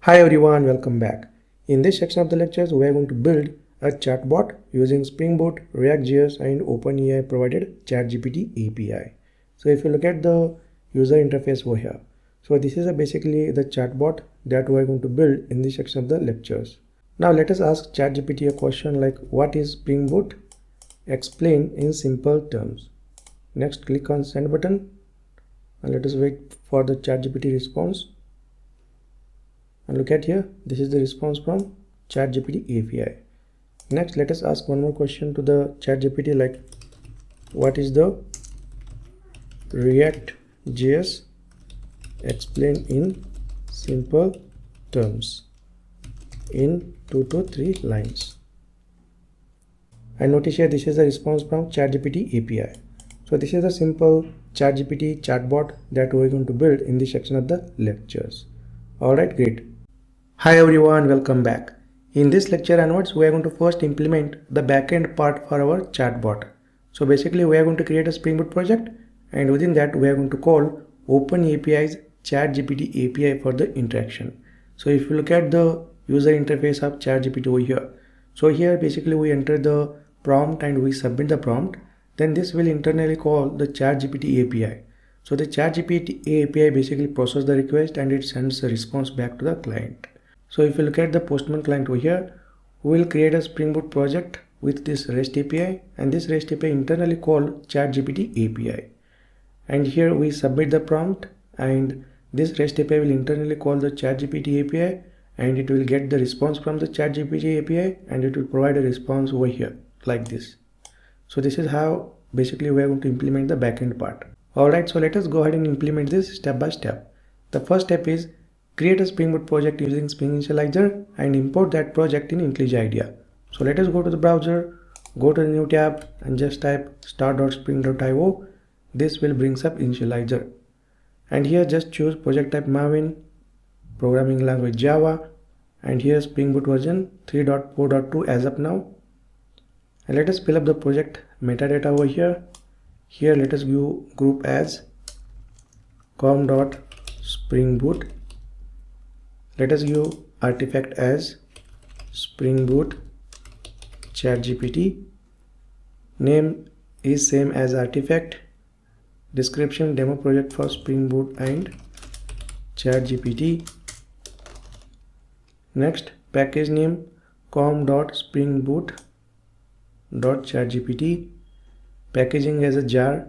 Hi everyone, welcome back. In this section of the lectures, we are going to build a chatbot using Spring Boot, React.js and OpenAI provided ChatGPT API. So if you look at the user interface over here, so this is basically the chatbot that we are going to build in this section of the lectures. Now let us ask ChatGPT a question like, what is Spring Boot? Explain in simple terms. Next, click on send button and let us wait for the ChatGPT response. And look at here, this is the response from ChatGPT API. Next, let us ask one more question to the ChatGPT like, what is the React.js? Explain in simple terms in 2 to 3 lines. And notice here, this is the response from ChatGPT API. So this is the simple ChatGPT chatbot that we're going to build in this section of the lectures. Alright, great. Hi everyone, welcome back. In this lecture onwards, we are going to first implement the backend part for our chatbot. So basically, we are going to create a Spring Boot project, and within that, we are going to call OpenAPI's ChatGPT API for the interaction. So if you look at the user interface of ChatGPT over here, so here basically we enter the prompt and we submit the prompt. Then this will internally call the ChatGPT API. So the ChatGPT API basically processes the request and it sends a response back to the client. So if you look at the Postman client over here, we will create a Spring Boot project with this REST API, and this REST API internally called ChatGPT API. And here we submit the prompt, and this REST API will internally call the ChatGPT API, and it will get the response from the ChatGPT API, and it will provide a response over here like this. So this is how basically we are going to implement the backend part. Alright, so let us go ahead and implement this step by step. The first step is create a Spring Boot project using Spring Initializer and import that project in IntelliJ IDEA. So let us go to the browser, go to the new tab and just type start.spring.io. This will bring up Initializer. And here just choose project type Maven, programming language Java, and here Spring Boot version 3.4.2 as of now. And let us fill up the project metadata over here. Here let us give group as com.springboot. Let us give artifact as Spring Boot ChatGPT. Name is same as artifact. Description demo project for Spring Boot and ChatGPT. Next, package name com.springboot.chatgpt. Packaging as a jar,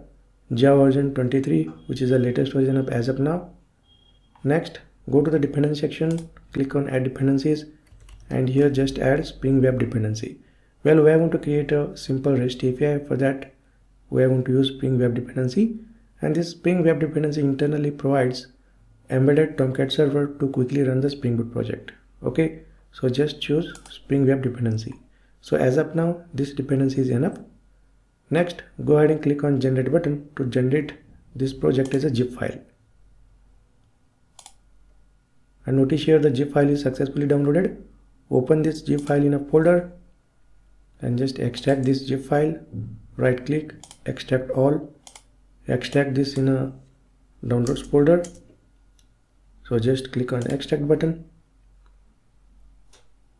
Java version 23, which is the latest version of as of now. Next, go to the dependency section, click on add dependencies, and here just add Spring Web dependency. Well, we are going to create a simple REST API. For that, we are going to use Spring Web dependency, and this Spring Web dependency internally provides embedded Tomcat server to quickly run the Spring Boot project. Okay, so just choose Spring Web dependency. So as of now, this dependency is enough. Next, go ahead and click on generate button to generate this project as a zip file. And notice here the zip file is successfully downloaded. Open this zip file in a folder and just extract this zip file. Right click, extract all. Extract this in a downloads folder. So just click on extract button.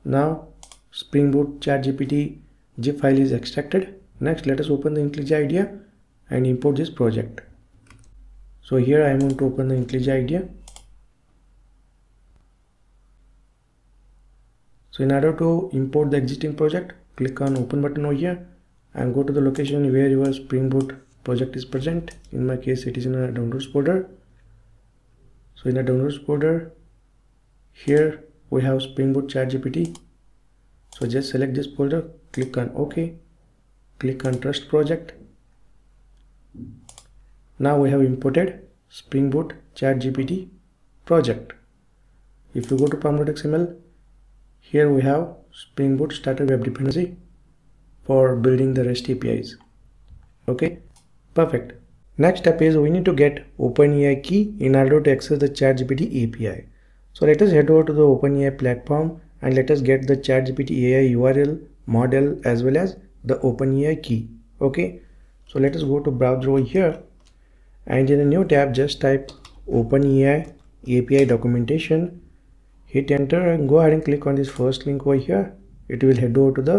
Now Spring Boot ChatGPT zip file is extracted. Next, let us open the IntelliJ IDEA and import this project. So here I am going to open the IntelliJ IDEA. So in order to import the existing project, click on open button over here and go to the location where your Spring Boot project is present. In my case, it is in a downloads folder. So in a downloads folder, here we have Spring Boot ChatGPT. So just select this folder, click on OK, click on trust project. Now we have imported Spring Boot ChatGPT project. If you go to pom.xml, here we have Spring Boot starter web dependency for building the REST APIs. Okay, perfect. Next step is we need to get OpenAI key in order to access the ChatGPT API. So let us head over to the OpenAI platform and let us get the ChatGPT AI URL, model as well as the OpenAI key. Okay, so let us go to browser over here and in a new tab just type OpenAI API documentation. hit enter and go ahead and click on this first link over here. It will head over to the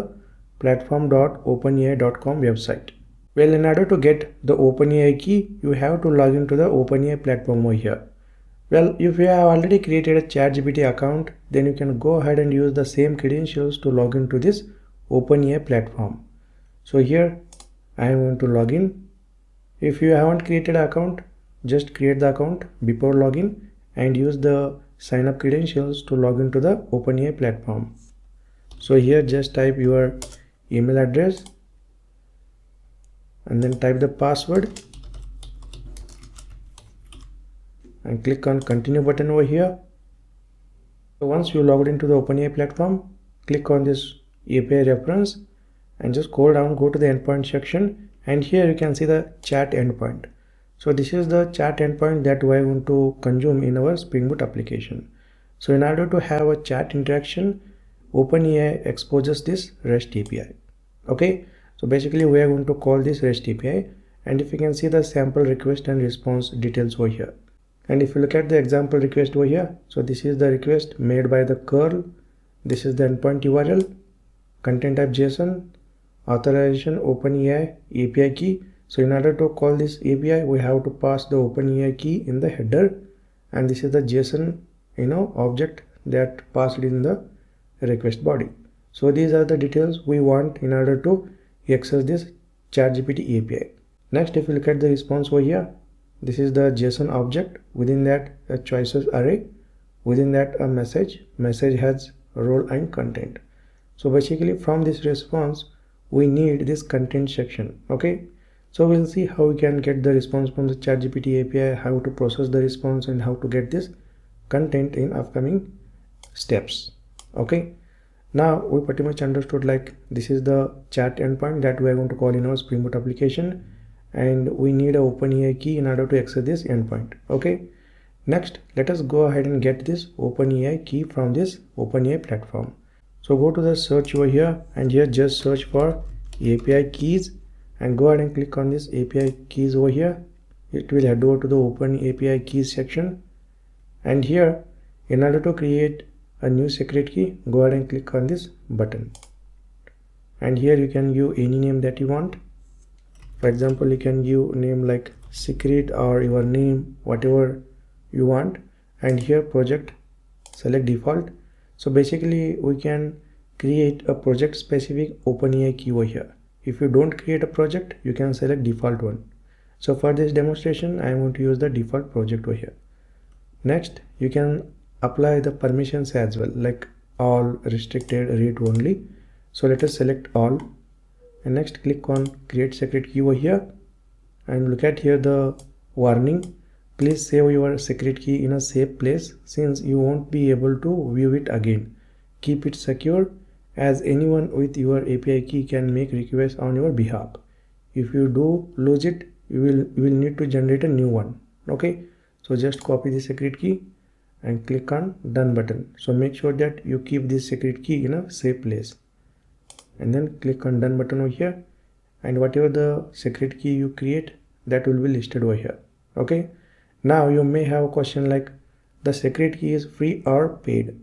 platform.openai.com website. Well, in order to get the OpenAI key, you have to log into the OpenAI platform over here. Well, if you have already created a ChatGPT account, then you can go ahead and use the same credentials to log into this OpenAI platform. So here I am going to log in. If you haven't created an account, just create the account before login and use the sign up credentials to log into the OpenAI platform. So here just type your email address and then type the password and click on continue button over here. So once you logged into the OpenAI platform, click on this API reference and just scroll down, go to the endpoint section, and here you can see the chat endpoint. So this is the chat endpoint that we are going to consume in our Spring Boot application. So in order to have a chat interaction, OpenAI exposes this REST API. Okay, so basically we are going to call this REST API, and if you can see the sample request and response details over here. And if you look at the example request over here, so this is the request made by the curl, this is the endpoint URL, content type JSON, authorization OpenAI API key. So in order to call this API, we have to pass the OpenAI key in the header, and this is the JSON object that passed in the request body. So these are the details we want in order to access this ChatGPT API. Next, if you look at the response over here, this is the JSON object. Within that, a choices array. Within that, a message. Message has role and content. So basically from this response, we need this content section. Okay, so we'll see how we can get the response from the ChatGPT API, how to process the response, and how to get this content in upcoming steps. Okay, now we pretty much understood, like, this is the chat endpoint that we are going to call in our Spring Boot application, and we need an OpenAI key in order to access this endpoint. Okay, next let us go ahead and get this OpenAI key from this OpenAI platform. So go to the search over here, and here just search for API keys and go ahead and click on this API keys over here. It will head over to the Open API keys section, and here in order to create a new secret key, go ahead and click on this button, and here you can give any name that you want. For example, you can give name like secret or your name, whatever you want, and here project, select default. So basically we can create a project specific OpenAI key over here. If you don't create a project, you can select default one. So for this demonstration, I am going to use the default project over here. Next, you can apply the permissions as well, like all, restricted, read only. So let us select all, and next click on create secret key over here, and look at here the warning. Please save your secret key in a safe place, since you won't be able to view it again. Keep it secure, as anyone with your API key can make requests on your behalf. If you do lose it, you will need to generate a new one. Okay, so just copy the secret key and click on done button. So make sure that you keep this secret key in a safe place, and then click on done button over here, and whatever the secret key you create, that will be listed over here. Okay, now you may have a question like, the secret key is free or paid?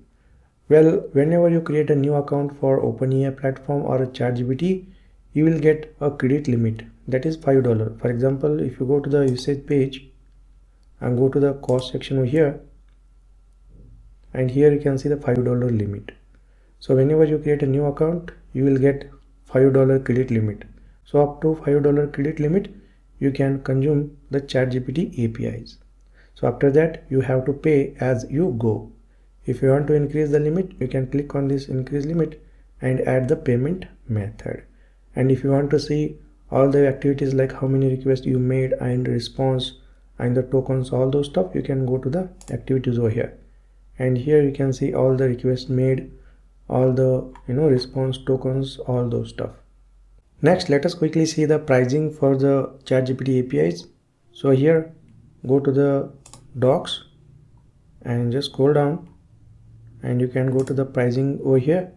Well, whenever you create a new account for OpenAI platform or a ChatGPT, you will get a credit limit, that is $5. For example, if you go to the usage page and go to the cost section over here, and here you can see the $5 limit. So whenever you create a new account, you will get $5 credit limit. So up to $5 credit limit, you can consume the ChatGPT APIs. So after that, you have to pay as you go. If you want to increase the limit, you can click on this increase limit and add the payment method. And if you want to see all the activities, like how many requests you made and response and the tokens, all those stuff, you can go to the activities over here, and here you can see all the requests made, all the response tokens, all those stuff. Next, let us quickly see the pricing for the ChatGPT APIs. So here, go to the docs and just scroll down, and you can go to the pricing over here.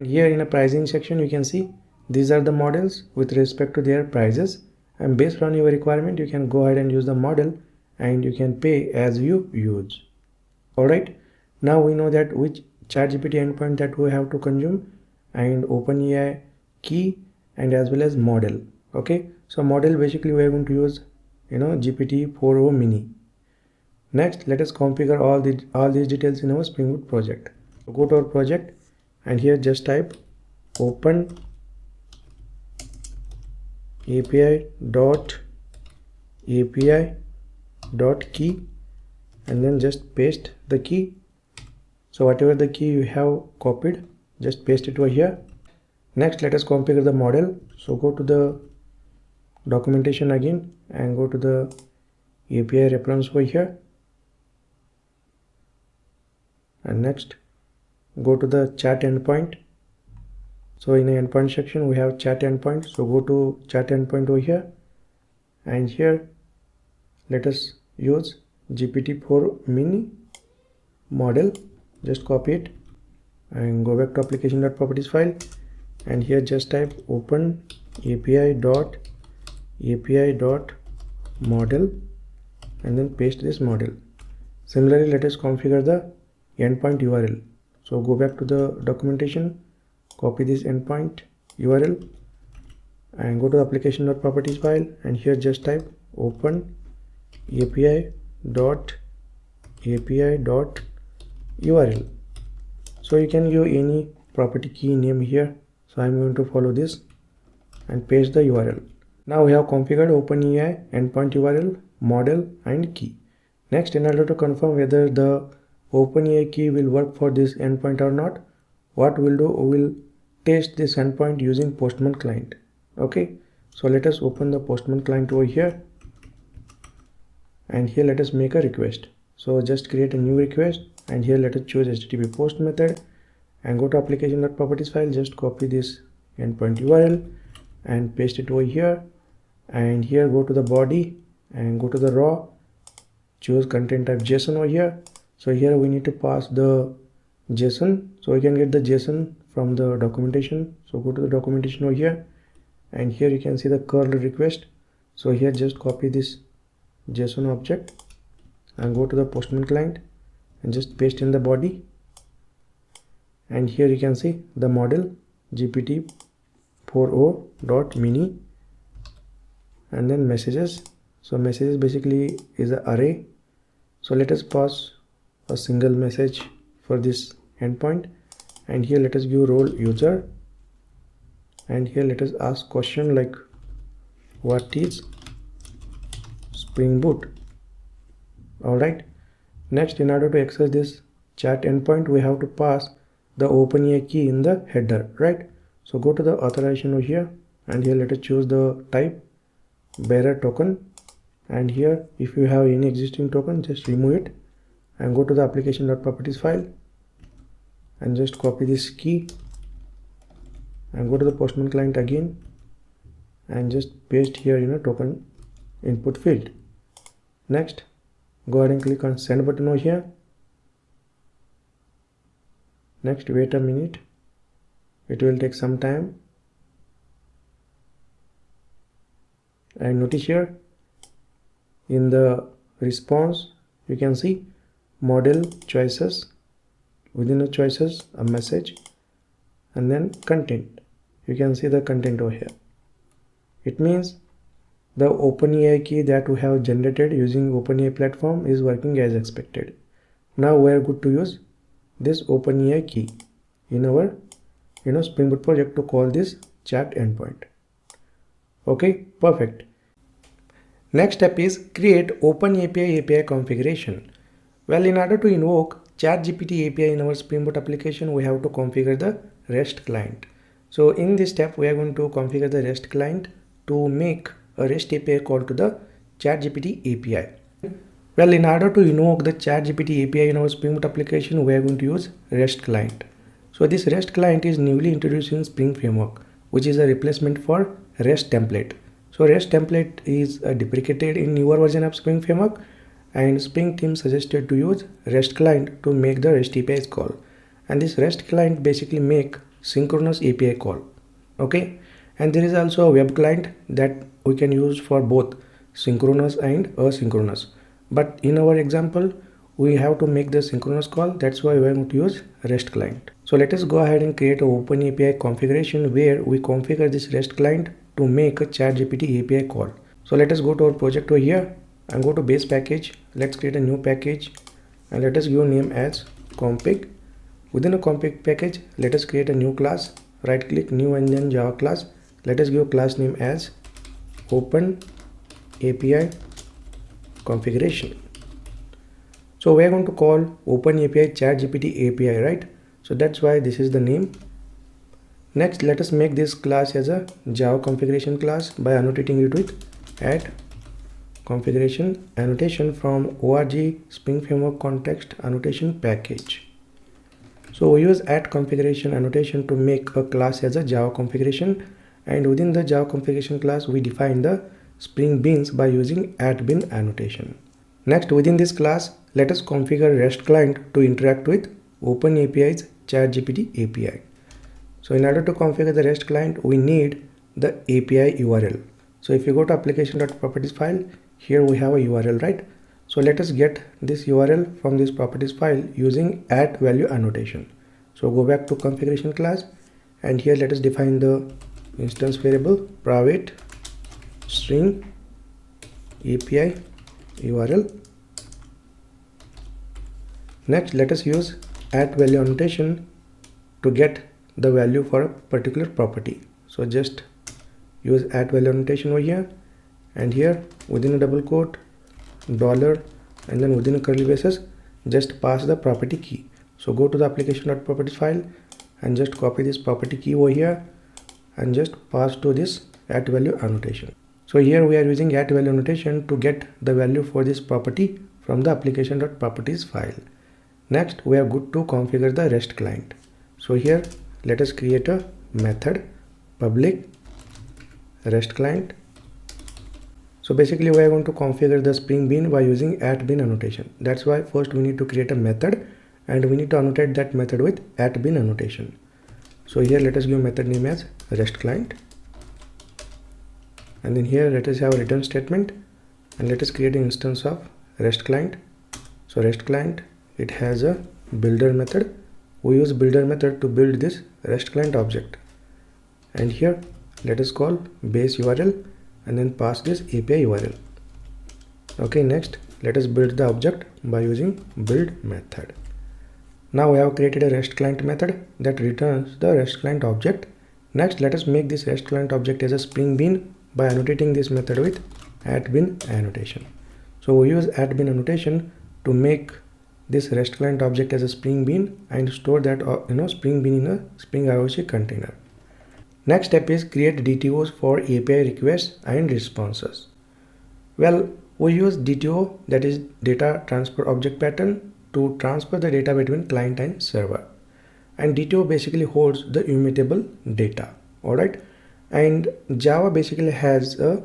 Here in the pricing section, you can see these are the models with respect to their prices, and based on your requirement, you can go ahead and use the model, and you can pay as you use. Alright, Now we know that which ChatGPT endpoint that we have to consume, and OpenAI key, and as well as model. Okay, so model basically we are going to use GPT-4o mini. Next, let us configure all these details in our Spring Boot project. So go to our project, and here just type open API dot key, and then just paste the key. So whatever the key you have copied, just paste it over here. Next, let us configure the model. So go to the documentation again and go to the API reference over here, and next go to the chat endpoint. So in the endpoint section we have chat endpoint, so go to chat endpoint over here, and here let us use GPT-4 mini model. Just copy it and go back to application.properties file, and here just type open API dot model, and then paste this model. Similarly, let us configure the endpoint URL. So go back to the documentation, copy this endpoint URL, and go to the application.properties file, and here just type open API dot URL. So you can give any property key name here. So I'm going to follow this and paste the URL. Now we have configured OpenAI endpoint URL, model, and key. Next, in order to confirm whether the OpenAI key will work for this endpoint or not, what we'll do, we will test this endpoint using Postman client. Okay, so let us open the Postman client over here, and here let us make a request. So just create a new request, and here let us choose HTTP post method, and go to application.properties file, just copy this endpoint URL and paste it over here, and here go to the body and go to the raw, choose content type JSON over here. So here we need to pass the JSON, so we can get the JSON from the documentation. So go to the documentation over here, and here you can see the curl request. So here just copy this JSON object and go to the Postman client and just paste in the body, and here you can see the model GPT-4o dot mini, and then messages. So messages basically is an array. So let us pass a single message for this endpoint, and here let us give role user, and here let us ask question like what is Spring Boot. Alright, next, in order to access this chat endpoint, we have to pass the OpenAI key in the header, right? So go to the authorization over here, and here let us choose the type bearer token, and here if you have any existing token, just remove it, and go to the application.properties file and just copy this key and go to the Postman client again and just paste here in a token input field. Next, go ahead and click on send button over here. Next, wait a minute, it will take some time, and notice here in the response you can see model choices, within the choices a message, and then content. You can see the content over here. It means the OpenAI key that we have generated using OpenAI platform is working as expected. Now we are good to use this OpenAI key in our Spring Boot project to call this chat endpoint. Okay, perfect. Next step is create OpenAI API configuration. Well, in order to invoke ChatGPT API in our Spring Boot application, we have to configure the REST client. So in this step, we are going to configure the REST client to make a REST API call to the ChatGPT API. Well, in order to invoke the ChatGPT API in our Spring Boot application, we are going to use REST client. So this REST client is newly introduced in Spring Framework, which is a replacement for REST template. So REST template is deprecated in newer version of Spring Framework, and Spring team suggested to use REST client to make the REST APIs call. And this REST client basically make synchronous API call. Okay, and there is also a web client that we can use for both synchronous and asynchronous. But in our example, we have to make the synchronous call. That's why we are going to use REST client. So let us go ahead and create an OpenAI API configuration where we configure this REST client to make a ChatGPT API call. So let us go to our project over here and go to base package. Let's create a new package and let us give a name as config. Within a config package, let us create a new class. Right click, new, and then Java class. Let us give a class name as OpenAPI Configuration. So we are going to call OpenAPI ChatGPT API, right? So that's why this is the name. Next, let us make this class as a Java configuration class by annotating it with add configuration annotation from org Spring Framework context annotation package. So we use add configuration annotation to make a class as a Java configuration, and within the Java configuration class we define the Spring Beans by using add bin annotation. Next, within this class, let us configure REST client to interact with OpenAPI's ChatGPT API. So in order to configure the REST client, we need the API URL. So if you go to application.properties file, here we have a URL, right? So let us get this URL from this properties file using add value annotation. So go back to configuration class, and here let us define the instance variable private string API URL. Next, let us use add value annotation to get the value for a particular property. So just use add value annotation over here, and here within a double quote dollar, and then within a curly braces just pass the property key. So go to the application.properties file and just copy this property key over here and just pass to this add value annotation. So here we are using add value annotation to get the value for this property from the application.properties file. Next, we are good to configure the REST client. So here let us create a method public REST client. So basically we are going to configure the Spring Bean by using add bin annotation. That's why first we need to create a method and we need to annotate that method with add bin annotation. So here let us give method name as REST client, and then here let us have a return statement, and let us create an instance of REST client. So REST client, it has a builder method. We use builder method to build this REST client object, and here let us call base URL and then pass this API URL. Okay, next let us build the object by using build method. Now we have created a REST client method that returns the REST client object. Next, let us make this REST client object as a Spring Bean by annotating this method with add bin annotation. So we use add bin annotation to make this REST client object as a Spring Bean and store that Spring Bean in a Spring IOC container. Next step is create DTOs for API requests and responses. Well, we use DTO, that is data transfer object pattern, to transfer the data between client and server. And DTO basically holds the immutable data. Alright. And Java basically has a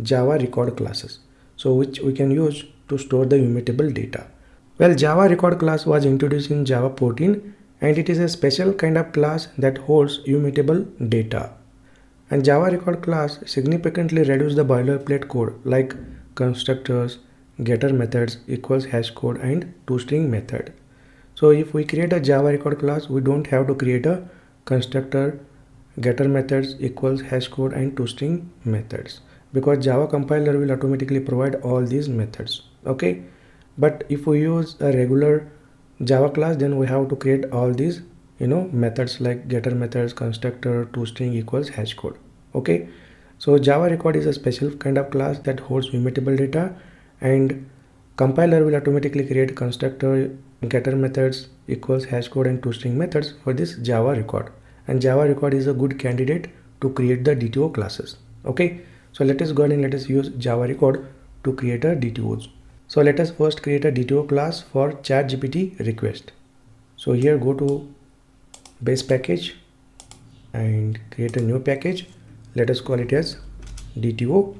Java record classes, so which we can use to store the immutable data. Well, Java record class was introduced in Java 14, and it is a special kind of class that holds immutable data. And Java record class significantly reduces the boilerplate code like constructors, getter methods, equals hash code, and toString method. So if we create a Java record class, we don't have to create a constructor, getter methods, equals hash code, and toString methods, because Java compiler will automatically provide all these methods. Okay, but if we use a regular Java class, then we have to create all these methods like getter methods, constructor, toString, equals hash code. Okay, so Java record is a special kind of class that holds immutable data, and compiler will automatically create constructor, getter methods, equals hash code, and toString methods for this Java record. And Java record is a good candidate to create the DTO classes. Okay, so let us go ahead and let us use Java record to create a DTOs. So let us first create a DTO class for ChatGPT request. So here go to base package and create a new package. Let us call it as DTO,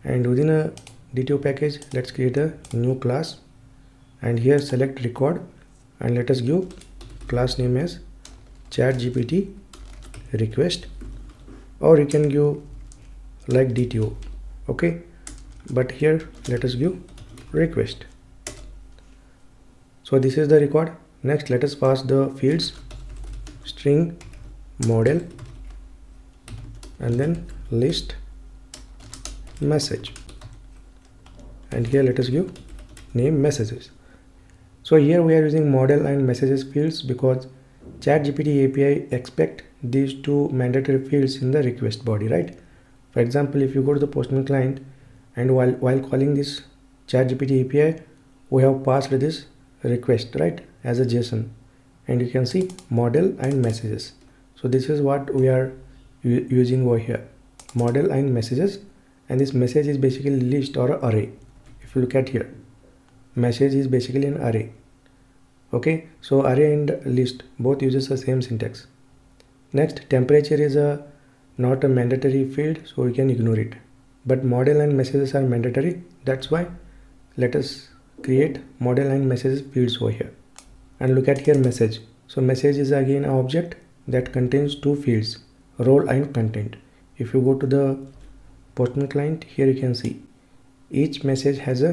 and within a DTO package let's create a new class, and here select record and let us give class name as ChatGPT request, or you can give like DTO. Okay, but here let us give request. So this is the record. Next, let us pass the fields string model and then list message, and here let us give name messages. So here we are using model and messages fields because ChatGPT API expect these two mandatory fields in the request body, right? For example, if you go to the Postman client and while calling this ChatGPT API, we have passed this request, right, as a JSON, and you can see model and messages. So this is what we are using over here, model and messages, and this message is basically list or array. If you look at here, message is basically an array. Okay, so array and list both uses the same syntax. Next, temperature is not a mandatory field, so we can ignore it, but model and messages are mandatory. That's why let us create model and messages fields over here. And look at here, message. So message is again an object that contains two fields, role and content. If you go to the Postman client, here you can see each message has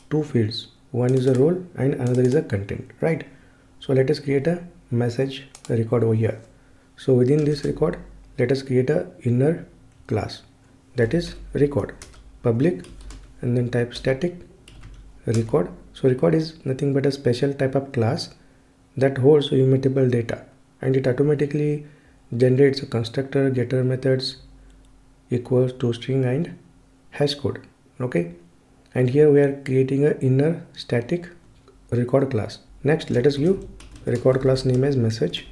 two fields. One is a role and another is a content, right? So let us create a message record over here. So within this record, let us create a inner class, that is record, public, and then type static record. So record is nothing but a special type of class that holds immutable data, and it automatically generates a constructor, getter methods, equals to string and hash code. Okay, and here we are creating a inner static record class. Next, let us give record class name as message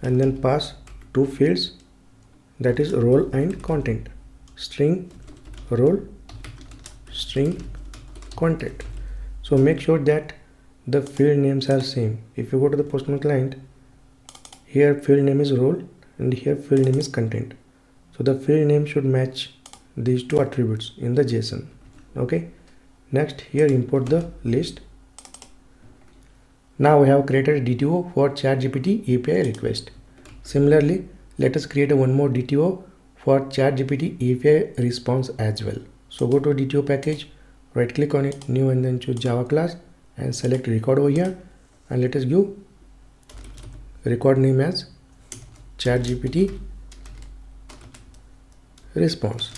and then pass two fields, that is role and content, string role, string content. So make sure that the field names are same. If you go to the Postman client, here field name is role and here field name is content. So the field name should match these two attributes in the JSON. Okay, next here import the list. Now we have created a DTO for ChatGPT API request. Similarly, let us create one more DTO for ChatGPT API response as well. So go to DTO package, right click on it, new, and then choose Java class and select record over here, and let us give record name as ChatGPT response.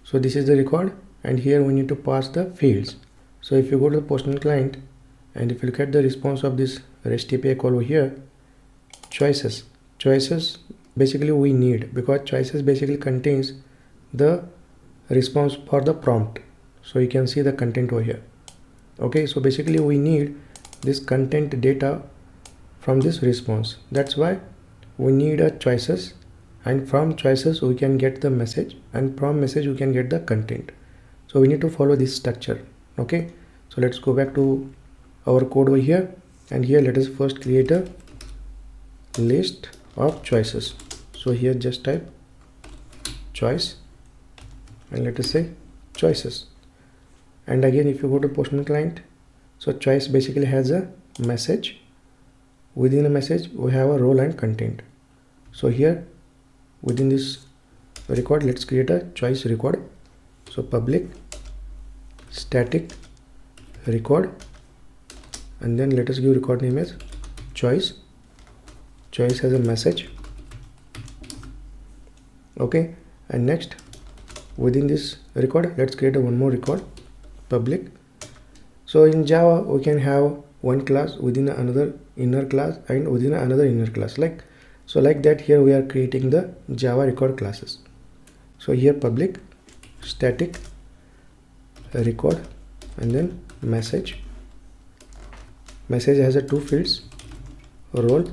So this is the record, and here we need to pass the fields. So if you go to the Postman client and if you look at the response of this REST API call over here, choices basically we need, because choices basically contains the response for the prompt. So you can see the content over here. Okay, so basically we need this content data from this response. That's why we need a choices, and from choices we can get the message, and from message we can get the content. So we need to follow this structure. Okay, so let's go back to our code over here, and here let us first create a list of choices. So here just type choice and let us say choices. And again, if you go to Postman client, so choice basically has a message. Within a message we have a role and content. So here within this record, let's create a choice record. So public static record, and then let us give record name as choice. Choice has a message. Okay, and next within this record, let's create one more record, public. So in Java we can have one class within another inner class and within another inner class, like that. Here we are creating the Java record classes. So here public static record and then message has a two fields, role,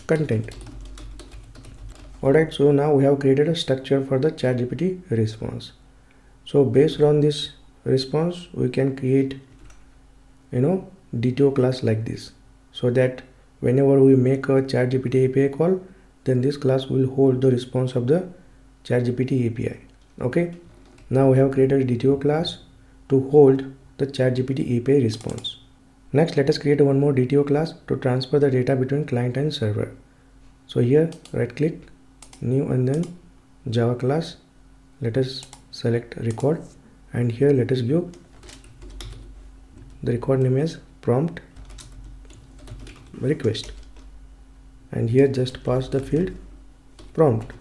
content. Alright, so now we have created a structure for the ChatGPT response. So based on this response we can create DTO class like this, so that whenever we make a ChatGPT API call, then this class will hold the response of the ChatGPT API. Okay, now we have created a DTO class to hold the ChatGPT API response. Next, let us create one more DTO class to transfer the data between client and server. So here right click, new, and then Java class. Let us select record, and here let us give the record name is prompt request, and here just pass the field prompt.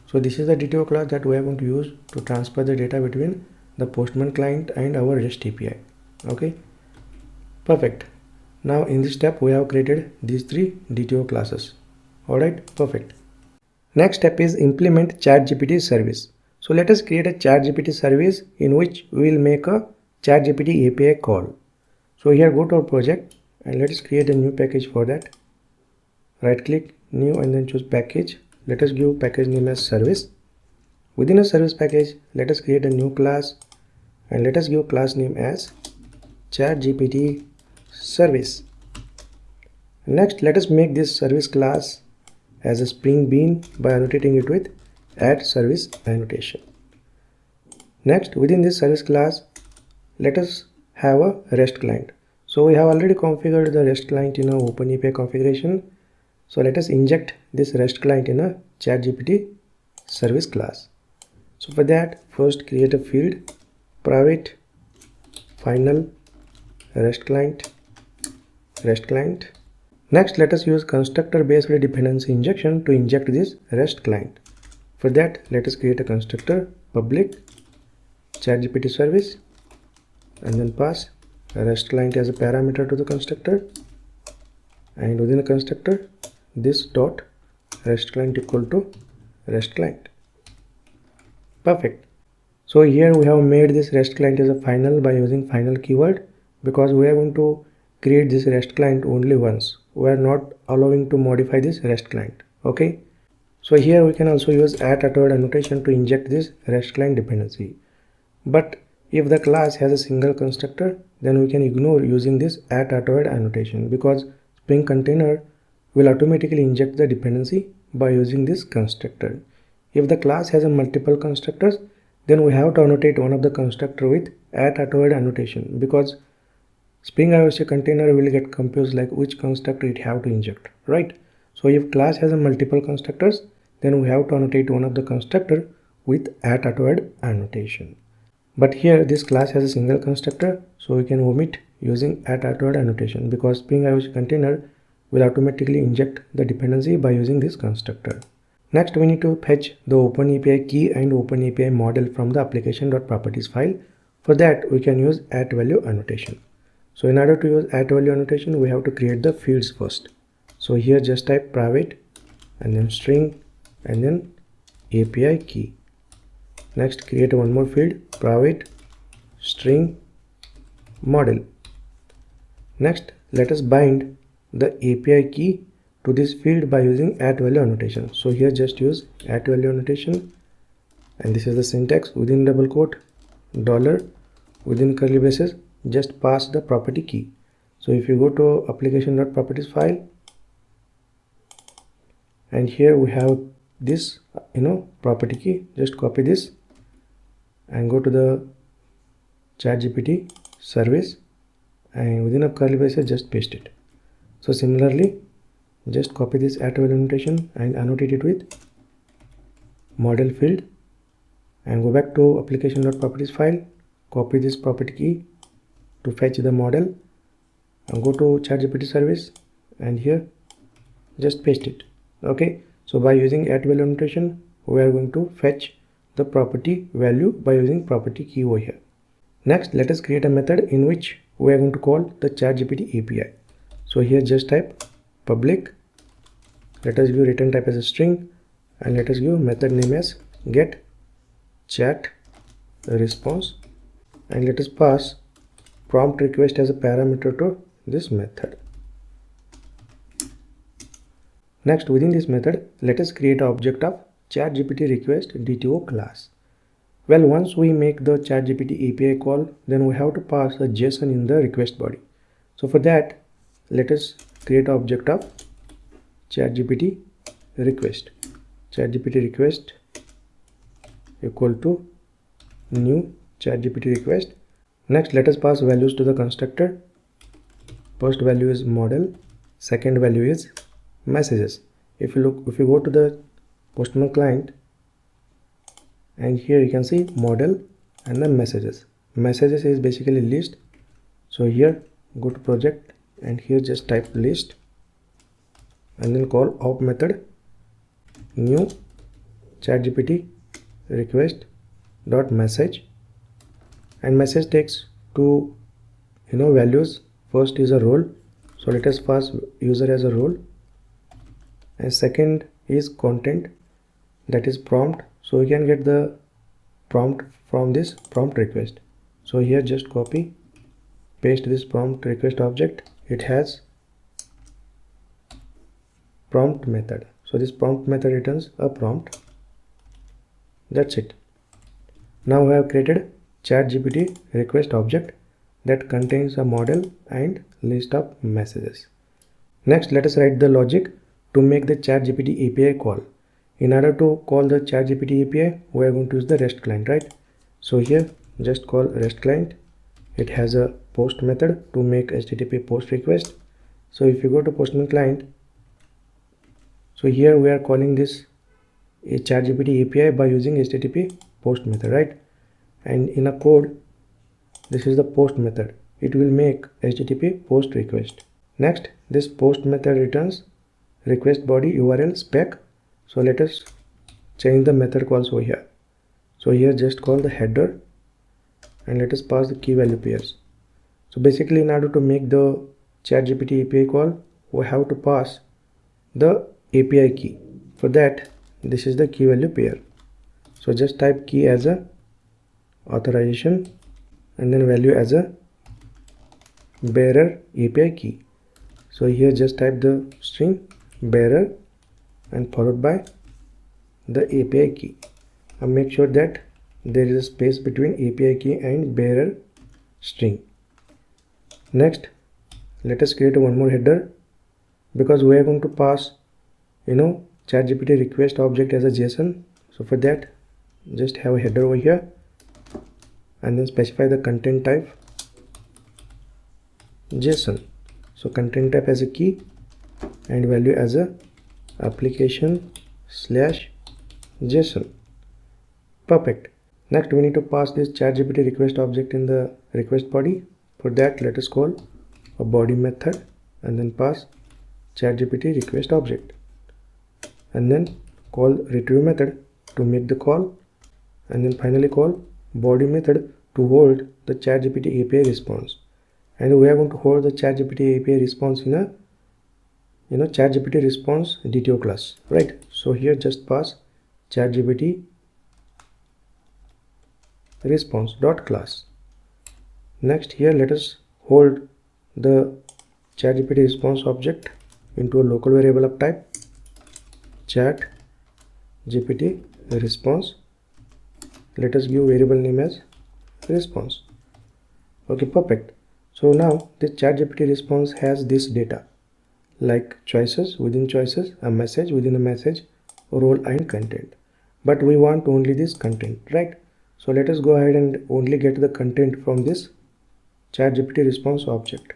So this is the DTO class that we are going to use to transfer the data between the Postman client and our REST API. Okay, perfect. Now in this step we have created these three DTO classes. Alright, perfect. Next step is implement ChatGPT service. So let us create a ChatGPT service in which we will make a ChatGPT API call. So here go to our project and let us create a new package for that. Right click, new, and then choose package. Let us give package name as service. Within a service package, let us create a new class and let us give class name as ChatGPT service. Next, let us make this service class as a Spring Bean by annotating it with add service annotation. Next, within this service class, let us have a REST client. So we have already configured the REST client in our OpenAI API configuration. So let us inject this REST client in a ChatGPT service class. So for that, first create a field private final REST client. Next, let us use constructor based dependency injection to inject this REST client. For that, let us create a constructor public ChatGPT service and then pass a REST client as a parameter to the constructor, and within the constructor this dot REST client equal to REST client. Perfect. So here we have made this REST client as a final by using final keyword, because we are going to create this REST client only once. We are not allowing to modify this REST client. Okay. So here we can also use @atword annotation to inject this REST client dependency. But if the class has a single constructor, then we can ignore using this @atword annotation, because Spring Container will automatically inject the dependency by using this constructor. If the class has a multiple constructors, then we have to annotate one of the constructor with @atword annotation, because Spring IOC container will get confused like which constructor it have to inject, right? So if class has a multiple constructors, then we have to annotate one of the constructor with @atword annotation. But here this class has a single constructor, so we can omit using @atword annotation, because Spring IOC container will automatically inject the dependency by using this constructor. Next, we need to fetch the OpenAPI key and OpenAPI model from the application.properties file. For that, we can use @value annotation. So in order to use @value annotation, we have to create the fields first. So here just type private and then string and then API key. Next, create one more field, private string model. Next, let us bind the API key to this field by using @value annotation. So here just use @value annotation, and this is the syntax. Within double quote dollar, within curly braces, just pass the property key. So if you go to application.properties file, and here we have this property key, just copy this and go to the ChatGPT service, and within a curly braces just paste it. So similarly, just copy this @value annotation and annotate it with model field, and go back to application.properties file, copy this property key to fetch the model, and go to ChatGPT service, and here just paste it. Okay, so by using @value annotation, we are going to fetch the property value by using property key over here. Next, let us create a method in which we are going to call the ChatGPT API. So here just type public, let us give return type as a string, and let us give method name as get chat response, and let us pass prompt request as a parameter to this method. Next, within this method, let us create an object of ChatGPT request DTO class. Well, once we make the ChatGPT API call, then we have to pass a JSON in the request body. So for that, let us create an object of ChatGPT request. ChatGPT request equal to new ChatGPT request. Next, let us pass values to the constructor. First value is model, second value is messages. If you go to the Postman client, and here you can see model and then messages. Messages is basically list, So here go to project and here just type list and then call op method new ChatGPT request dot message, and message takes two values. First is a role, so let us pass user as a role, and second is content, that is prompt. So we can get the prompt from this prompt request. So here just copy paste this prompt request object. It has prompt method, so this prompt method returns a prompt. That's it. Now we have created ChatGPT request object that contains a model and list of messages. Next, let us write the logic to make the ChatGPT API call. In order to call the ChatGPT API, we are going to use the RestClient, right? So here just call RestClient. It has a post method to make HTTP post request. So if you go to Postman client, so here we are calling this a ChatGPT API by using HTTP post method, right? And in a code, this is the post method. It will make HTTP post request. Next, this post method returns request body URL spec. So let us change the method calls over here. So here just call the header and let us pass the key value pairs. So basically, in order to make the ChatGPT API call, we have to pass the API key. For that, this is the key value pair. So just type key as a authorization and then value as a bearer API key. So here just type the string bearer and followed by the API key, and make sure that there is a space between API key and bearer string. Next, let us create one more header, because we are going to pass ChatGPT request object as a JSON. So for that, just have a header over here and then specify the content type JSON. So content type as a key and value as a application / JSON. Perfect. Next, we need to pass this ChatGPT request object in the request body. For that, let us call a body method and then pass ChatGPT request object, and then call retrieve method to make the call, and then finally call body method to hold the ChatGPT API response. And we are going to hold the ChatGPT API response in a ChatGPT response DTO class, right? So here just pass ChatGPT response dot class. Next, here let us hold the ChatGPT response object into a local variable of type ChatGPT response. Let us give variable name as response. Okay, perfect. So now the ChatGPT response has this data like choices, within choices, a message, within a message, role and content. But we want only this content, right? So let us go ahead and only get the content from this ChatGPT response object.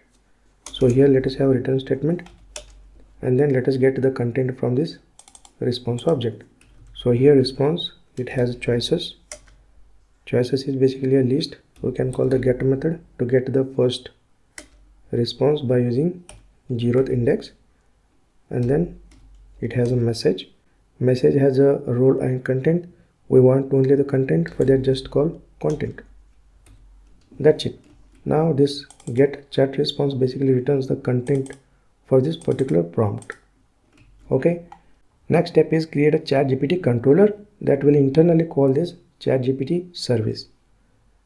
So here let us have a return statement, and then let us get the content from this response object. So here response, it has choices. Choices is basically a list. We can call the get method to get the first response by using 0th index, and then it has a message. Message has a role and content. We want only the content. For that, just call content. That's it. Now this get chat response basically returns the content for this particular prompt. Okay. Next step is create a ChatGPT controller that will internally call this ChatGPT service.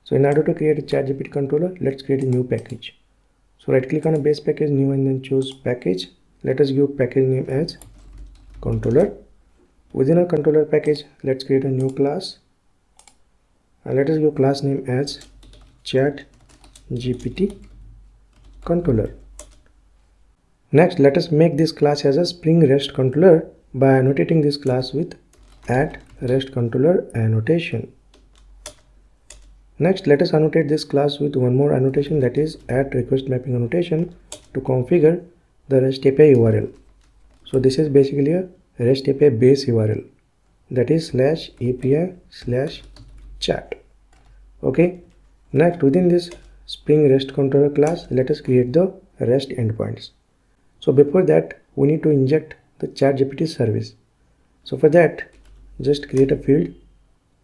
So in order to create a ChatGPT controller, let's create a new package. So right click on a base package, new, and then choose package. Let us give package name as controller. Within a controller package, let's create a new class, and let us give class name as ChatGPT controller. Next, let us make this class as a Spring REST controller by annotating this class with @REST-controller annotation. Next, let us annotate this class with one more annotation, that is @request-mapping annotation, to configure the REST API URL. So this is basically a REST API base URL, that is /API/chat. Okay. Next, within this Spring REST controller class, let us create the REST endpoints. So before that, we need to inject the ChatGPT service. So for that, just create a field,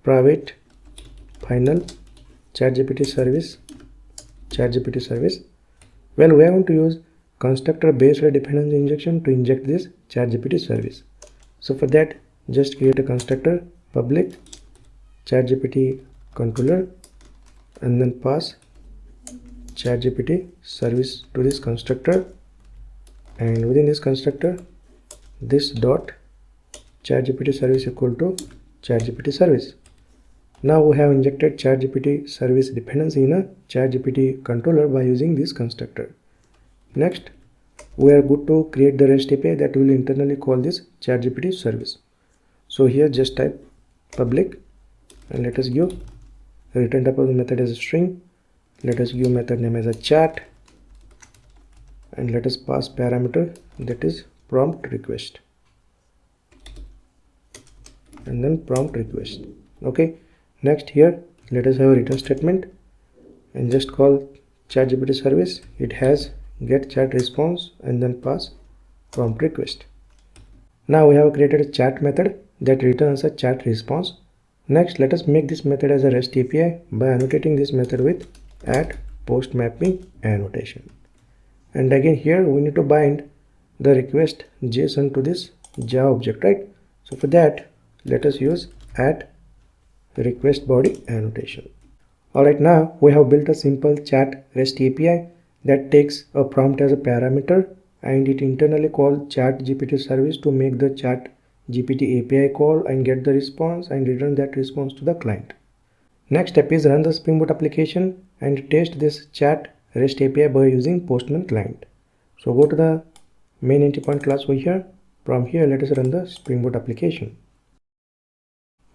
private final ChatGPT service. Well, we are going to use constructor based dependency injection to inject this ChatGPT service. So for that, just create a constructor public ChatGPT controller and then pass ChatGPT service to this constructor, and within this constructor, this dot ChatGPT service equal to ChatGPT service. Now we have injected ChatGPT service dependency in a ChatGPT controller by using this constructor. Next, we are good to create the REST API that will internally call this ChatGPT service. So here just type public and let us give return type of the method as a string. Let us give method name as a chat and let us pass parameter that is prompt request and then prompt request. Okay, next here let us have a return statement and just call ChatGPT service. It has get chat response and then pass prompt request. Now we have created a chat method that returns a chat response. Next, let us make this method as a REST API by annotating this method with @post mapping annotation. And again here we need to bind the request JSON to this Java object, right? So for that, let us use @request body annotation. Alright, now we have built a simple chat REST API that takes a prompt as a parameter and it internally calls ChatGPT service to make the ChatGPT API call and get the response and return that response to the client. Next step is run the Spring Boot application and test this chat REST API by using Postman client. So go to the main entry point class over here. From here, let us run the Spring Boot application.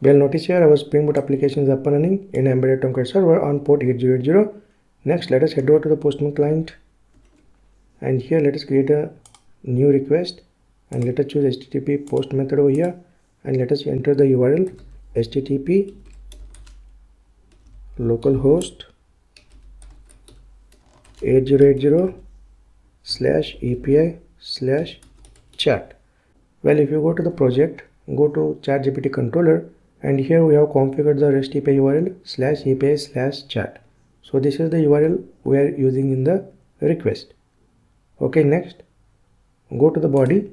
Well, notice here our Spring Boot application is up and running in embedded Tomcat server on port 8080. Next, let us head over to the Postman client and here let us create a new request and let us choose HTTP post method over here and let us enter the URL HTTP localhost 8080/API/chat. Well, if you go to the project, go to ChatGPT controller and here we have configured the REST API URL /API/chat. So this is the URL we are using in the request. Okay, next go to the body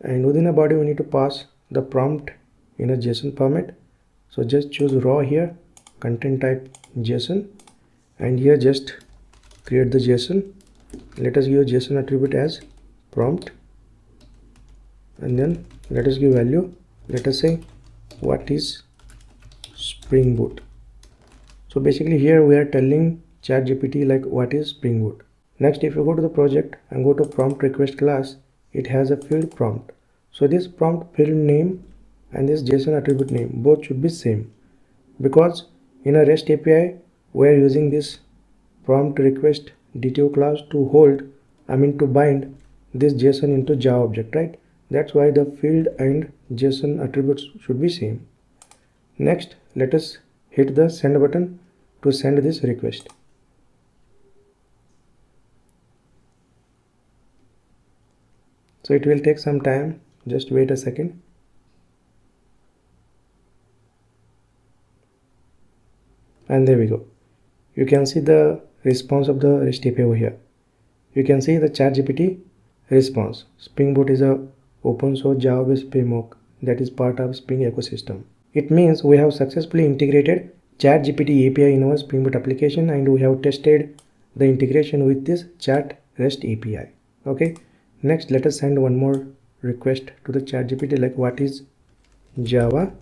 and within a body we need to pass the prompt in a JSON format. So just choose raw here, content type JSON, and here just create the JSON. Let us give JSON attribute as prompt and then let us give value. Let us say what is Spring Boot. So basically here we are telling ChatGPT like what is Spring Boot. Next, if you go to the project and go to prompt request class, it has a field prompt. So this prompt field name and this JSON attribute name both should be same, because in a REST API we are using this prompt request DTO class to bind this JSON into Java object, right? That's why the field and JSON attributes should be same. Next, let us hit the send button to send this request. So it will take some time, just wait a second. And there we go. You can see the response of the REST API over here. You can see the ChatGPT response. Spring Boot is a open source Java based framework that is part of Spring ecosystem. It means we have successfully integrated ChatGPT API in our Spring Boot application and we have tested the integration with this chat REST API. Okay. Next, let us send one more request to the ChatGPT like what is Java,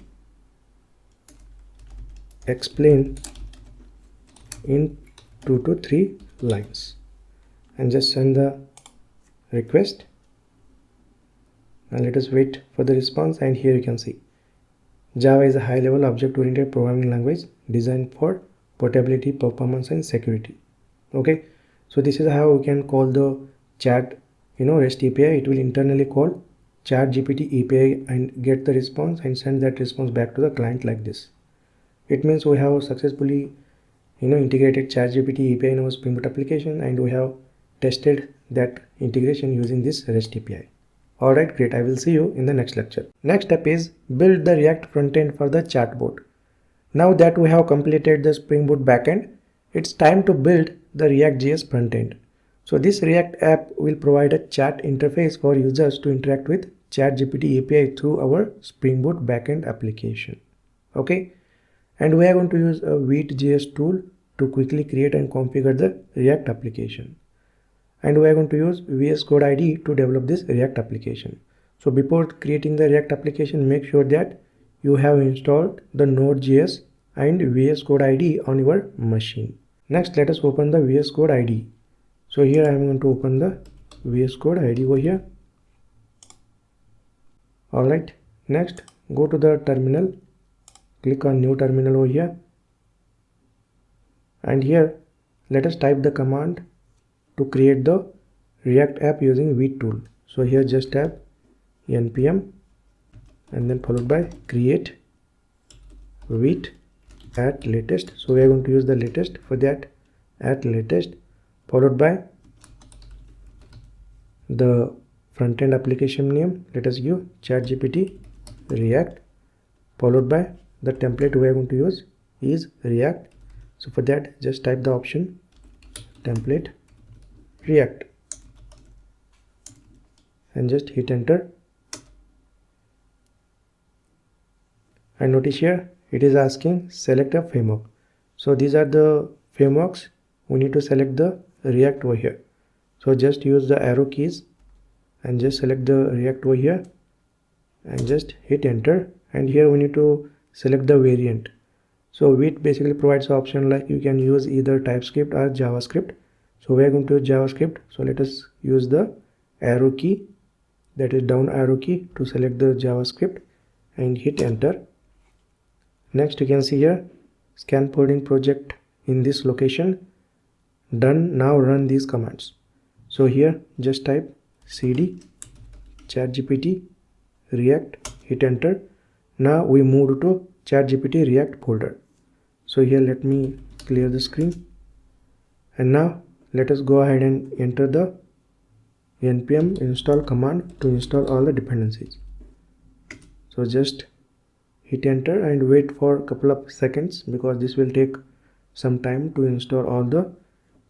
explain in 2 to 3 lines, and just send the request and let us wait for the response. And here you can see Java is a high level object oriented programming language designed for portability, performance and security. Okay, so this is how we can call the chat REST API. It will internally call ChatGPT API and get the response and send that response back to the client like this. It means we have successfully integrated ChatGPT API in our Spring Boot application, and we have tested that integration using this REST API. Alright, great. I will see you in the next lecture. Next step is build the React frontend for the chatbot. Now that we have completed the Spring Boot backend, it's time to build the React.js frontend. So this React app will provide a chat interface for users to interact with ChatGPT API through our Spring Boot backend application. Okay, and we are going to use a Vite.js tool to quickly create and configure the React application. And we are going to use VS Code ID to develop this React application. So before creating the React application, make sure that you have installed the Node.js and VS Code ID on your machine. Next, let us open the VS Code ID. So here I am going to open the VS Code ID over here. Alright, next go to the terminal, click on new terminal over here, and here let us type the command to create the React app using Vite tool. So here just type npm and then followed by create Vite at latest. So we are going to use the latest for that, at latest, followed by the front-end application name. Let us give ChatGPT React, followed by the template we are going to use is React. So for that, just type the option template React and just hit enter. And notice here it is asking select a framework. So these are the frameworks. We need to select the React over here. So just use the arrow keys and just select the React over here and just hit enter. And here we need to select the variant. So Vite basically provides an option like you can use either TypeScript or JavaScript. So we are going to use JavaScript. So let us use the arrow key, that is down arrow key, to select the JavaScript and hit enter. Next, you can see here scan folding project in this location. Done. Now run these commands. So here just type cd ChatGPT React, hit enter. Now we moved to ChatGPT React folder. So here let me clear the screen, and now let us go ahead and enter the npm install command to install all the dependencies. So just hit enter and wait for a couple of seconds because this will take some time to install all the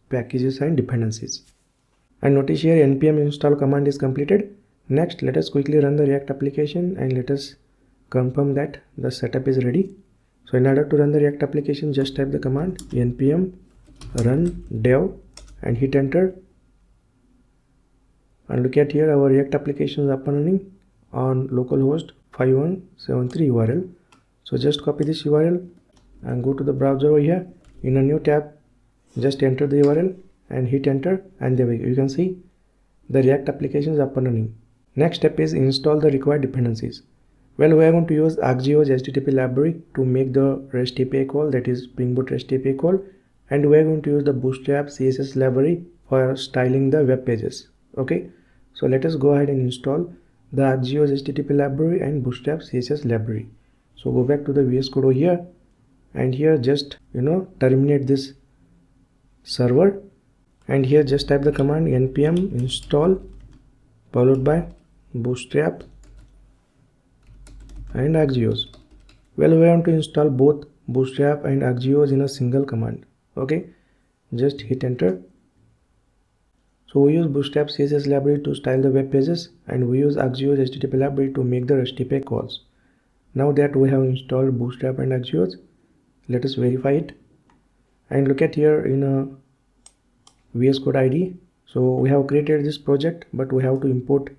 packages and dependencies. And notice here npm install command is completed. Next, let us quickly run the React application and let us confirm that the setup is ready. So in order to run the React application, just type the command npm run dev and hit enter. And look at here, our React application is up and running on localhost 5173 URL. So just copy this URL and go to the browser over here. In a new tab, just enter the URL and hit enter, and there we go. You can see the React application is up and running. Next step is install the required dependencies. Well, we are going to use Axios HTTP library to make the REST API call, that is Spring Boot REST API call, and we are going to use the Bootstrap CSS library for styling the web pages. Okay, so let us go ahead and install the Axios HTTP library and Bootstrap CSS library. So go back to the VS Code over here, and here just terminate this server, and here just type the command npm install followed by Bootstrap and Axios. Well, we want to install both Bootstrap and Axios in a single command. Okay, just hit enter. So we use Bootstrap CSS library to style the web pages, and we use Axios HTTP library to make the REST API calls. Now that we have installed Bootstrap and Axios, let us verify it. And look at here in a VS Code ID. So we have created this project, but we have to import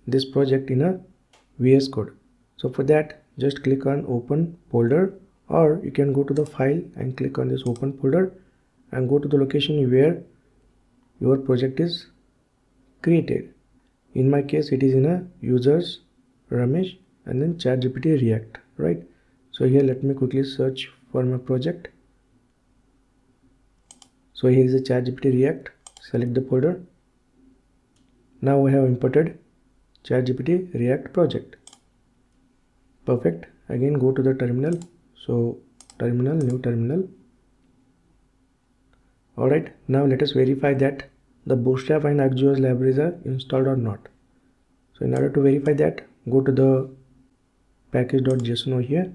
this project in a VS Code. So for that, just click on open folder, or you can go to the file and click on this open folder and go to the location where your project is created. In my case, it is in a users Ramesh and then ChatGPT React, right? So here let me quickly search for my project. So here is a ChatGPT React. Select the folder. Now we have imported ChatGPT React project. Perfect. Again go to the terminal. So terminal, new terminal, Alright, now let us verify that the Bootstrap and Axios libraries are installed or not. So in order to verify that, go to the package.json over here,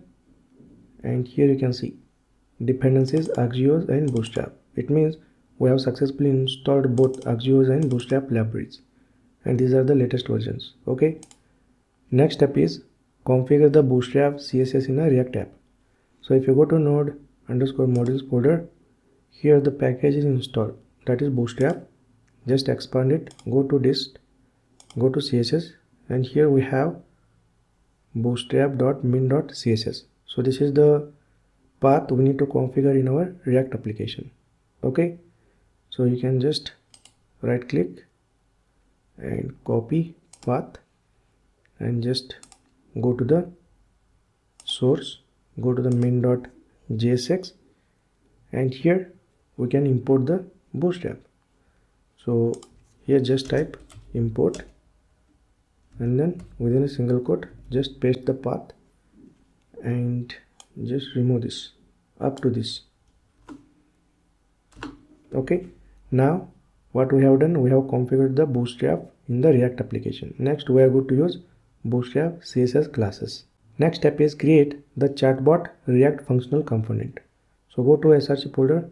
and here you can see dependencies Axios and Bootstrap. It means we have successfully installed both Axios and Bootstrap libraries, and these are the latest versions. Okay, next step is configure the Bootstrap CSS in a React app. So if you go to node_modules folder, here the package is installed, that is Bootstrap. Just expand it, go to dist, go to CSS, and here we have bootstrap.min.css. So this is the path we need to configure in our React application. Okay, so you can just right click and copy path and just go to the source, go to the min.jsx, and here we can import the Bootstrap. So here just type import, and then within a single quote just paste the path and just remove this up to this. Okay, now what we have done, we have configured the Bootstrap in the React application. Next we are going to use Bootstrap CSS classes. Next step is create the Chatbot React functional component. So go to src folder,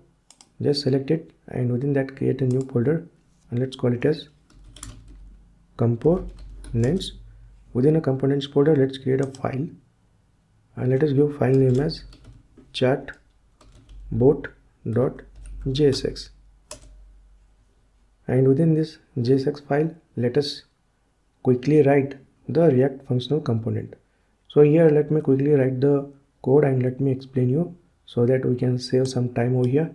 just select it, and within that create a new folder, and let's call it as components. Within a components folder, let's create a file, and let us give file name as chatbot.jsx, and within this JSX file let us quickly write the React functional component. So here let me quickly write the code and let me explain you so that we can save some time over here.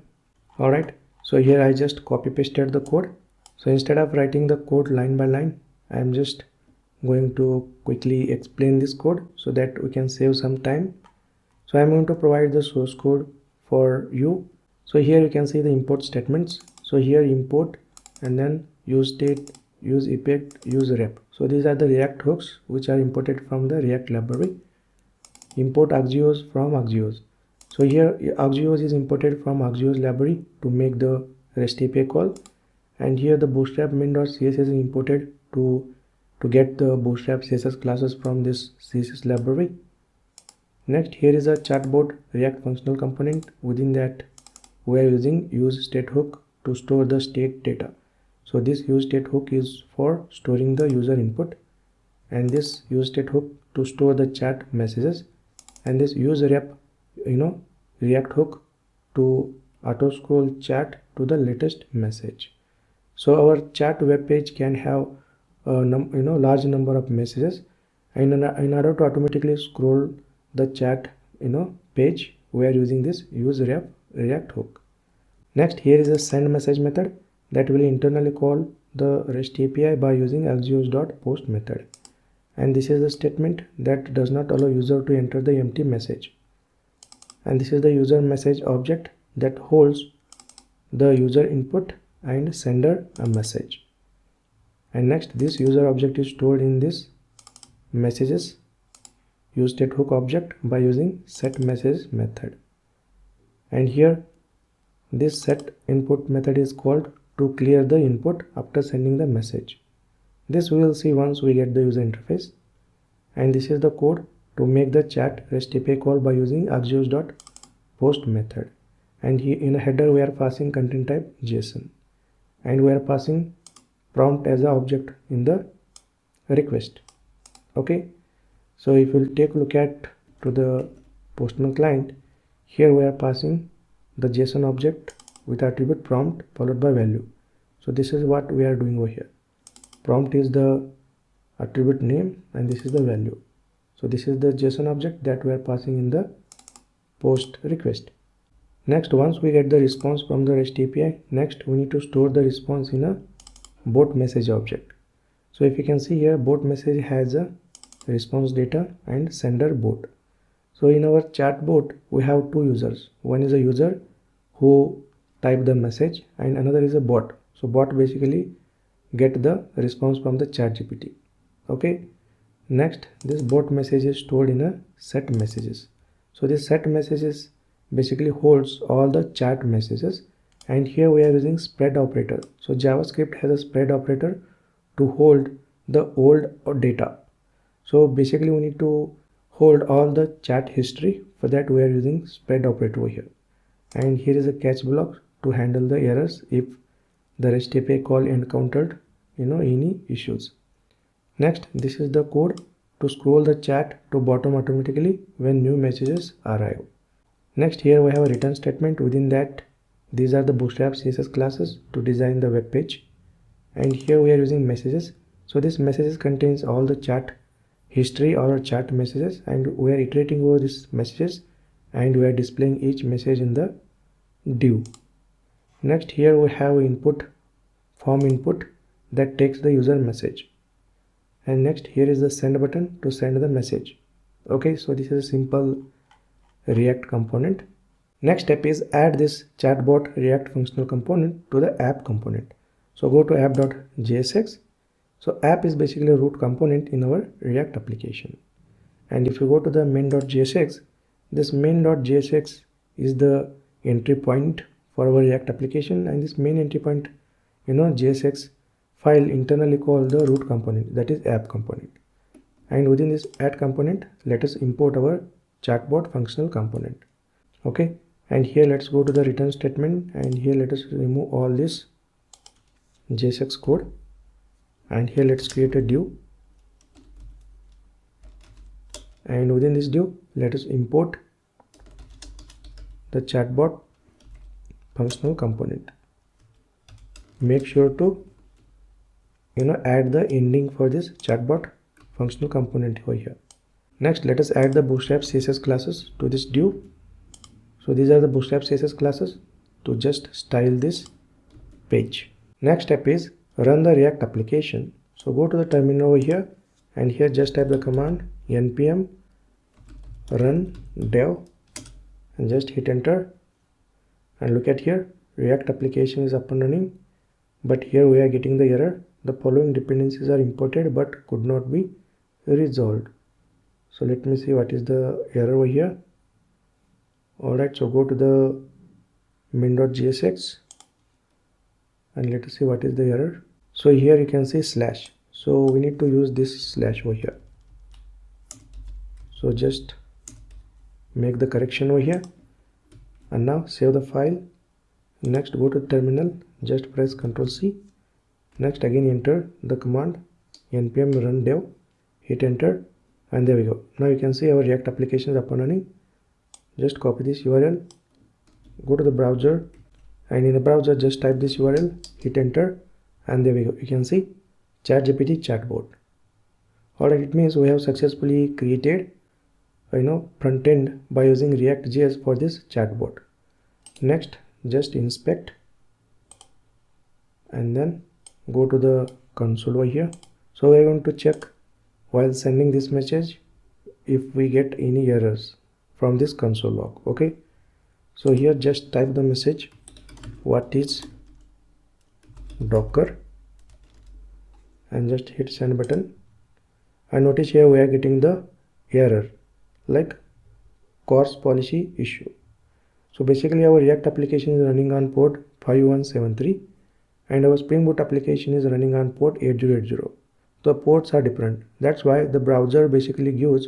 Alright, so here I just copy pasted the code. So instead of writing the code line by line, I am just going to quickly explain this code so that we can save some time. So I am going to provide the source code for you. So here you can see the import statements. So here import, and then use state, use effect, use rep. So these are the React hooks which are imported from the React library. Import Axios from Axios. So here Axios is imported from Axios library to make the REST API call, and here the Bootstrap min.css is imported to get the Bootstrap CSS classes from this CSS library. Next, here is a Chatbot React functional component. Within that we are using use state hook to store the state data. So this use state hook is for storing the user input, and this use state hook to store the chat messages, and this use rep React hook to auto scroll chat to the latest message. So our chat web page can have a large number of messages, and in order to automatically scroll the chat page, we are using this use rep React hook. Next, here is a send message method that will internally call the REST API by using axios.post method, and this is the statement that does not allow user to enter the empty message, and this is the user message object that holds the user input and sender a message. And next, this user object is stored in this messages use state hook object by using set message method, and here this set input method is called to clear the input after sending the message. This we will see once we get the user interface. And this is the code to make the chat REST API call by using axios.post method, and here in a header we are passing content type JSON, and we are passing prompt as an object in the request. Okay, so if we'll take a look at to the Postman client, here we are passing the JSON object with attribute prompt followed by value. So this is what we are doing over here. Prompt is the attribute name and this is the value. So this is the JSON object that we are passing in the post request. Next, once we get the response from the REST API, next we need to store the response in a bot message object. So if you can see here, bot message has a response data and sender bot. So in our chatbot we have two users. One is a user who type the message and another is a bot. So bot basically get the response from the ChatGPT. Okay, next this bot message is stored in a set messages. So this set messages basically holds all the chat messages, and here we are using spread operator. So JavaScript has a spread operator to hold the old data. So basically we need to hold all the chat history. For that we are using spread operator over here, and here is a catch block to handle the errors if the REST API call encountered any issues. Next, this is the code to scroll the chat to bottom automatically when new messages arrive. Next, here we have a return statement. Within that, these are the Bootstrap CSS classes to design the web page, and here we are using messages. So this messages contains all the chat history or chat messages, and we are iterating over these messages and we are displaying each message in the div. Next, here we have input, form input that takes the user message, and next here is the send button to send the message. Okay, so this is a simple React component. Next step is add this chatbot React functional component to the app component. So go to app.jsx. So app is basically a root component in our React application, and if you go to the main.jsx, this main.jsx is the entry point for our React application, and this main entry point JSX file internally called the root component, that is app component. And within this add component, let us import our chatbot functional component. Okay, and here let's go to the return statement, and here let us remove all this JSX code, and here let's create a div, and within this div let us import the chatbot functional component. Make sure to add the ending for this chatbot functional component over here. Next, let us add the Bootstrap CSS classes to this div. So these are the Bootstrap CSS classes to just style this page. Next step is run the React application. So go to the terminal over here, and here just type the command npm run dev and just hit enter, and look at here, React application is up and running, but here we are getting the error. The following dependencies are imported but could not be resolved. So let me see what is the error over here. Alright, so go to the main.jsx and let us see what is the error. So here you can see slash, so we need to use this slash over here. So just make the correction over here, and now save the file. Next, go to terminal, just press Ctrl C. Next, again enter the command npm run dev, hit enter, and there we go. Now you can see our React application is up and running. Just copy this URL, go to the browser, and in the browser just type this URL, hit enter, and there we go. You can see ChatGPT chatbot. Alright, it means we have successfully created front end by using React.js for this chatbot. Next, just inspect and then go to the console over here. So we are going to check while sending this message if we get any errors from this console log. Okay, so here just type the message, what is Docker, and just hit send button, and notice here we are getting the error like course policy issue. So basically our React application is running on port 5173 and our Spring Boot application is running on port 8080. The ports are different. That's why the browser basically gives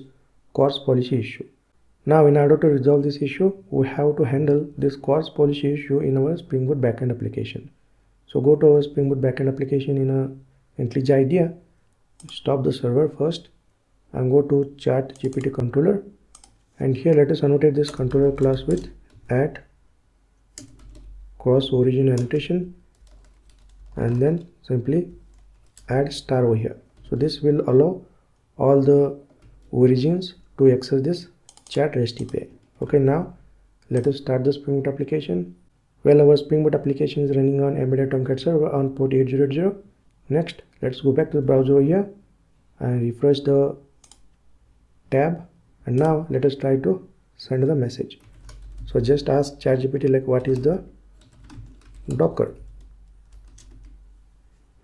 course policy issue. Now in order to resolve this issue, we have to handle this course policy issue in our Spring Boot backend application. So go to our Spring Boot backend application in a IntelliJ IDEA, stop the server first and go to ChatGPT controller, and here let us annotate this controller class with add cross origin annotation and then simply add star over here. So this will allow all the origins to access this chat REST API. Okay, now let us start the Spring Boot application. Well, our Spring Boot application is running on embedded Tomcat server on port 8080. Next, let's go back to the browser over here and refresh the tab, and now let us try to send the message. So just ask ChatGPT like what is the Docker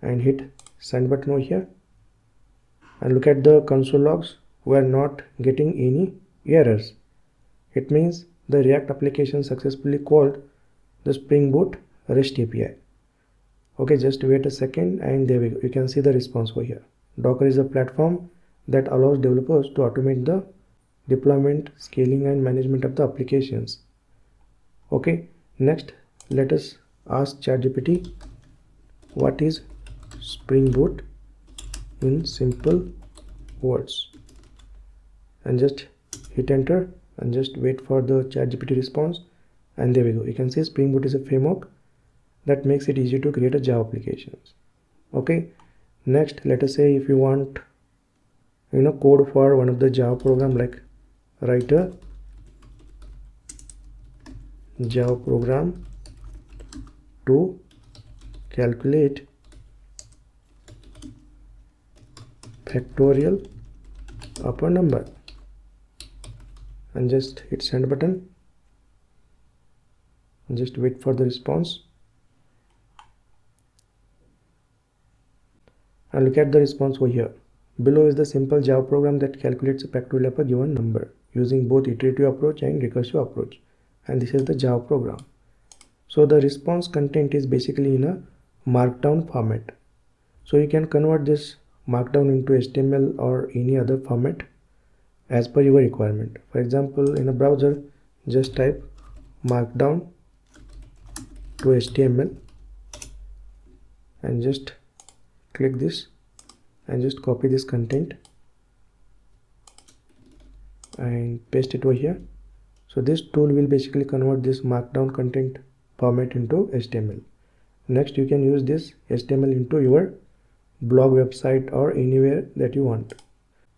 and hit send button over here, and look at the console logs. We are not getting any errors. It means the React application successfully called the Spring Boot REST API. Okay, just wait a second and there we go. You can see the response over here. Docker is a platform that allows developers to automate the deployment, scaling and management of the applications. Okay, next let us ask ChatGPT what is Spring Boot in simple words, and just hit enter and just wait for the ChatGPT response. And there we go. You can see Spring Boot is a framework that makes it easy to create a Java applications. Okay, next let us say if you want code for one of the Java program, like write a Java program to calculate factorial of a number, and just hit send button and just wait for the response. And look at the response over here. Below is the simple Java program that calculates a factorial of a given number using both iterative approach and recursive approach. And this is the Java program. So the response content is basically in a markdown format. So you can convert this markdown into HTML or any other format as per your requirement. For example, in a browser, just type markdown to HTML and just click this and just copy this content and paste it over here. So this tool will basically convert this markdown content format into HTML. Next, you can use this HTML into your blog website or anywhere that you want.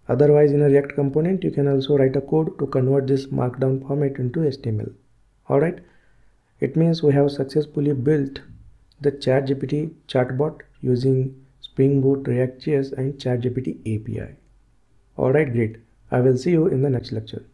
Otherwise, in a React component, you can also write a code to convert this markdown format into HTML. Alright, it means we have successfully built the ChatGPT chatbot using Spring Boot, React.js and ChatGPT API. Alright, great. I will see you in the next lecture.